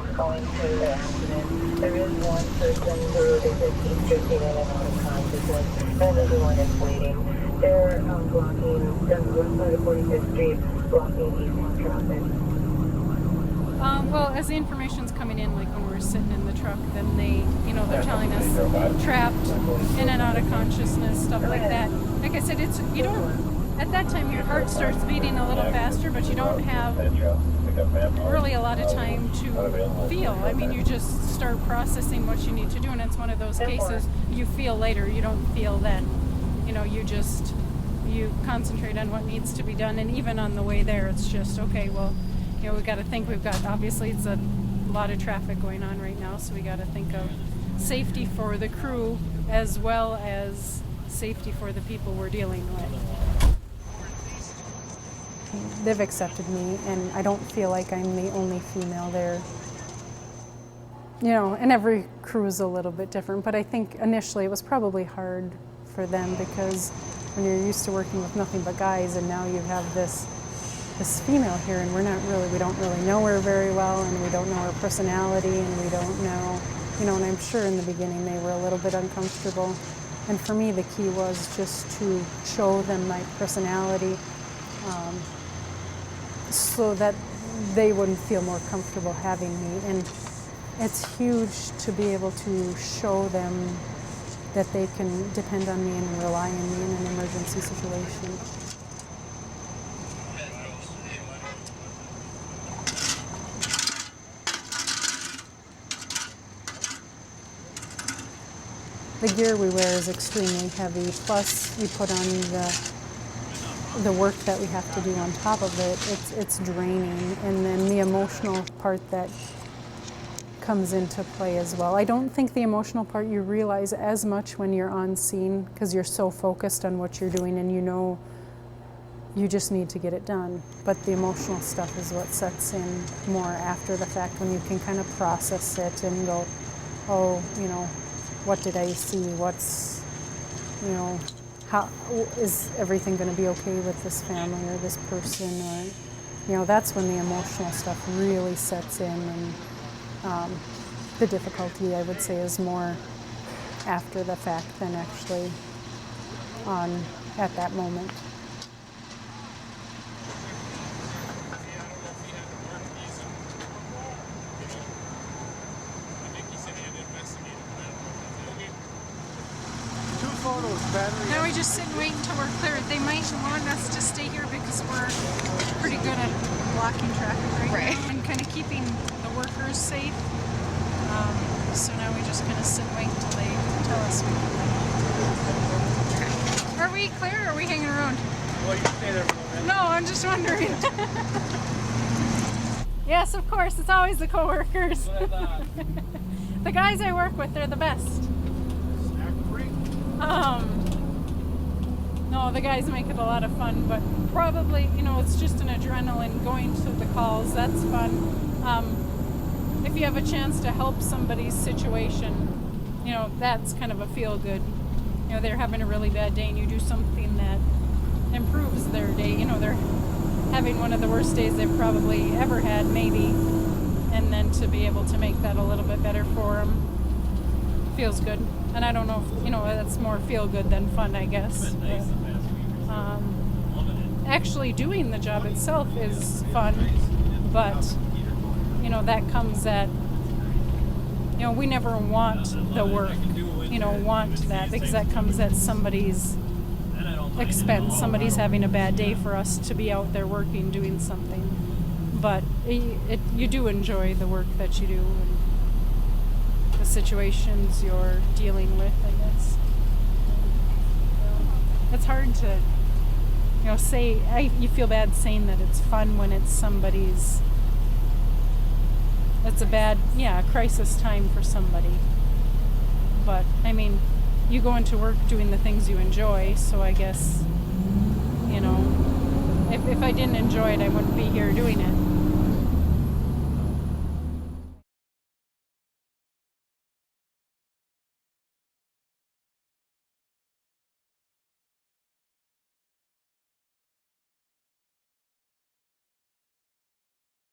what's going through the accident. There is one person who they just keep drifting in and out of consciousness, and everyone is waiting. They're blocking the west side of 45th Street, blocking eastbound traffic. Well, as the information's coming in, like when we're sitting in the truck, then they're telling us trapped, in and out of consciousness, stuff like that. Like I said, you don't, at that time your heart starts beating a little faster, but you don't have really a lot of time to feel. I mean, you just start processing what you need to do, and it's one of those cases you feel later, you don't feel then. You concentrate on what needs to be done, and even on the way there, it's just, okay, well, we got to think obviously it's a lot of traffic going on right now, so we got to think of safety for the crew as well as safety for the people we're dealing with. They've accepted me, and I don't feel like I'm the only female there. And every crew is a little bit different, but I think initially it was probably hard for them because when you're used to working with nothing but guys, and now you have this female here, and we don't really know her very well, and we don't know her personality, and we don't know, and I'm sure in the beginning they were a little bit uncomfortable. And for me, the key was just to show them my personality so that they wouldn't feel more comfortable having me. And it's huge to be able to show them that they can depend on me and rely on me in an emergency situation. The gear we wear is extremely heavy, plus you put on the work that we have to do on top of it. It's draining, and then the emotional part that comes into play as well. I don't think the emotional part you realize as much when you're on scene because you're so focused on what you're doing, and you just need to get it done. But the emotional stuff is what sets in more after the fact, when you can kind of process it and go, oh, what did I see? How is everything going to be okay with this family or this person? Or, that's when the emotional stuff really sets in, and the difficulty, I would say, is more after the fact than actually at that moment. Now we just sit and wait until we're cleared. They might want us to stay here because we're pretty good at blocking traffic right now and kind of keeping the workers safe. So now we just kind of sit and wait until they tell us we can leave. Are we clear, or are we hanging around? Well, you can stay there for a minute. No, I'm just wondering. Yes, of course. It's always the coworkers. The guys I work with, they're the best. No, the guys make it a lot of fun, but probably, it's just an adrenaline going to the calls. That's fun. If you have a chance to help somebody's situation, that's kind of a feel-good. They're having a really bad day and you do something that improves their day. They're having one of the worst days they've probably ever had, maybe, and then to be able to make that a little bit better for them feels good. And I don't know if, that's more feel good than fun, I guess. But, actually doing the job itself is fun, but, that comes at, we never want the work, want that, because that comes at somebody's expense. Somebody's having a bad day for us to be out there working, doing something. But you do enjoy the work that you do, and the situations you're dealing with, I guess. It's hard to, say, you feel bad saying that it's fun when it's somebody's, it's a bad, crisis time for somebody. But, you go into work doing the things you enjoy, so I guess, if I didn't enjoy it, I wouldn't be here doing it.